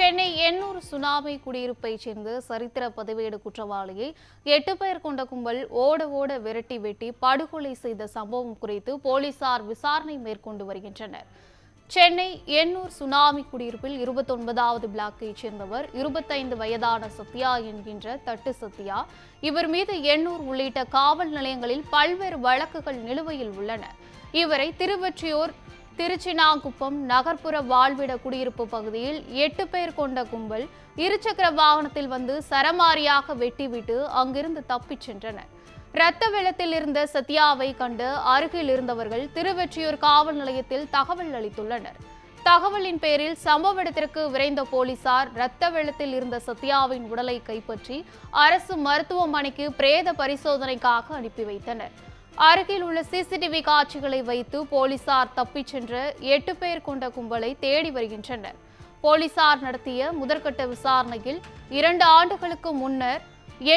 Chennai Ennore tsunami குடியிருப்பைச் சேர்ந்த சரித்திர பதிவேடு குற்றவாளியை 8 பேர் கொண்ட கும்பல் ஓட விரட்டி வெட்டி படுகொலை செய்த சம்பவம் குறித்து போலீசார் விசாரணை மேற்கொண்டு வருகின்றனர். சென்னை எண்ணூர் சுனாமி குடியிருப்பில் 29வது பிளாக்கைச் சேர்ந்தவர் 25 வயதான சத்யா என்கின்ற தட்டு சத்யா. இவர் மீது எண்ணூர் உள்ளிட்ட காவல் நிலையங்களில் பல்வேறு வழக்குகள் நிலுவையில் உள்ளன. இவரை திருவொற்றியூர் திருச்சினாங்குப்பம் நகர்ப்புற வாழ்விட குடியிருப்பு பகுதியில் 8 பேர் கொண்ட கும்பல் இருசக்கர வாகனத்தில் வந்து சரமாரியாக வெட்டிவிட்டு அங்கிருந்து தப்பிச் சென்றனர். இரத்த வெள்ளத்தில் இருந்த சத்யாவை கண்டு அருகில் இருந்தவர்கள் திருவொற்றியூர் காவல் நிலையத்தில் தகவல் அளித்துள்ளனர். தகவலின் பேரில் சம்பவ இடத்திற்கு விரைந்த போலீசார் இரத்த வெள்ளத்தில் இருந்த சத்யாவின் உடலை கைப்பற்றி அரசு மருத்துவமனைக்கு பிரேத பரிசோதனைக்காக அனுப்பி வைத்தனர். அருகில் உள்ள சிசிடிவி காட்சிகளை வைத்து போலீசார் தப்பிச் சென்ற 8 பேர் கொண்ட கும்பலை தேடி வருகின்றனர். போலீசார் நடத்திய முதற்கட்ட விசாரணையில் 2 ஆண்டுகளுக்கு முன்னர்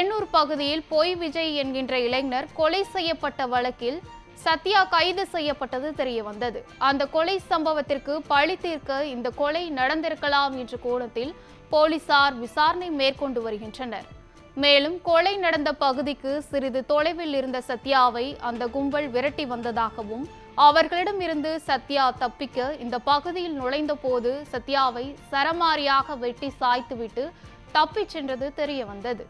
எண்ணூர் பகுதியில் பொய் விஜய் என்கின்ற இளைஞர் கொலை செய்யப்பட்ட வழக்கில் சத்யா கைது செய்யப்பட்டது தெரியவந்தது. அந்த கொலை சம்பவத்திற்கு பழி தீர்க்க இந்த கொலை நடந்திருக்கலாம் என்ற கோணத்தில் போலீசார் விசாரணை மேற்கொண்டு வருகின்றனர். மேலும் கொலை நடந்த பகுதிக்கு சிறிது தொலைவில் இருந்த சத்யாவை அந்த கும்பல் விரட்டி வந்ததாகவும் அவர்களிடமிருந்து சத்யா தப்பிக்க இந்த பகுதியில் நுழைந்த போது சத்யாவை சரமாரியாக வெட்டி சாய்த்துவிட்டு தப்பிச் சென்றது தெரிய வந்தது.